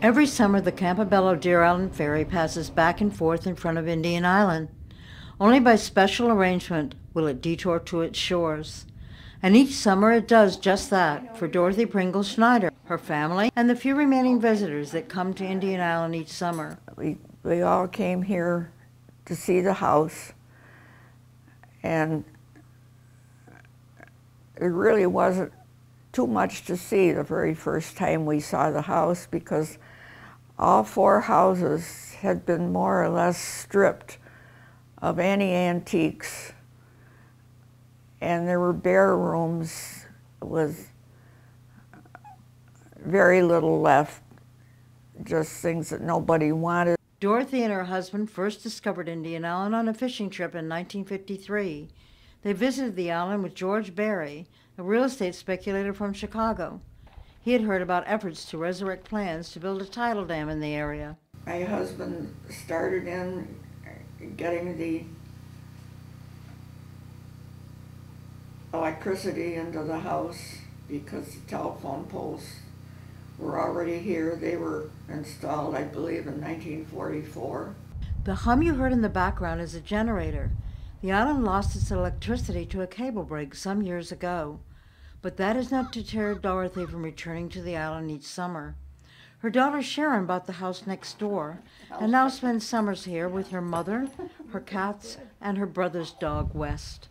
Every summer, the Campobello Deer Island Ferry passes back and forth in front of Indian Island. Only by special arrangement will it detour to its shores. And each summer it does just that for Dorothy Pringle Schneider, her family, and the few remaining visitors that come to Indian Island each summer. We all came here to see the house, and it really wasn't too much to see the very first time we saw the house, because all four houses had been more or less stripped of any antiques, and there were bare rooms with very little left, just things that nobody wanted. Dorothy and her husband first discovered Indian Island on a fishing trip in 1953. They visited the island with George Barry, a real estate speculator from Chicago. He had heard about efforts to resurrect plans to build a tidal dam in the area. My husband started in getting the electricity into the house because the telephone poles were already here. They were installed, I believe, in 1944. The hum you heard in the background is a generator. The island lost its electricity to a cable break some years ago, but that has not deterred Dorothy from returning to the island each summer. Her daughter Sharon bought the house next door and now spends summers here with her mother, her cats, and her brother's dog, West.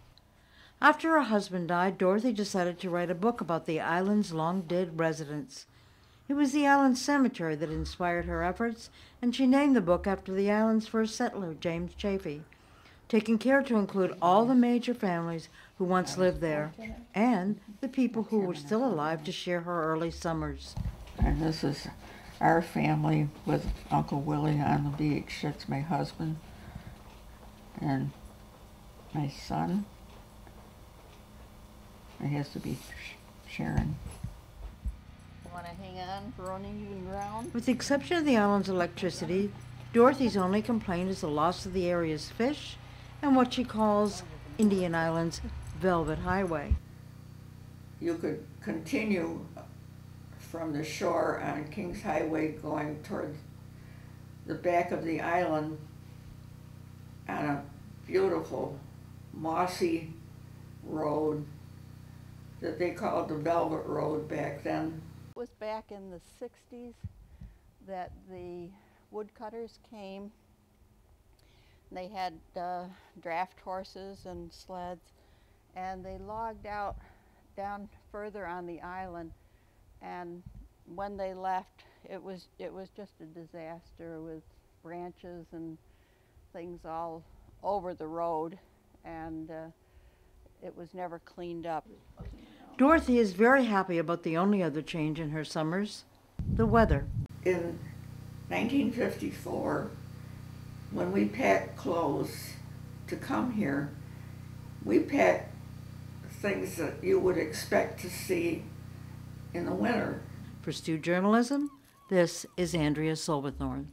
After her husband died, Dorothy decided to write a book about the island's long-dead residents. It was the island cemetery that inspired her efforts, and she named the book after the island's first settler, James Chaffee, taking care to include all the major families who once lived there, and the people who were still alive to share her early summers. And this is our family with Uncle Willie on the beach. That's my husband and my son. It has to be Sharon. You want to hang on for uneven ground? With the exception of the island's electricity, Dorothy's only complaint is the loss of the area's fish and what she calls Indian Island's Velvet Highway. You could continue from the shore on King's Highway going toward the back of the island on a beautiful mossy road that they called the Velvet Road back then. It was back in the 60s that the woodcutters came. They had draft horses and sleds, and they logged out down further on the island, and when they left, it was just a disaster with branches and things all over the road, and it was never cleaned up. Dorothy is very happy about the only other change in her summers, the weather. In 1954, when we packed clothes to come here, we packed things that you would expect to see in the winter. For Stu Journalism, this is Andrea Silverthorne.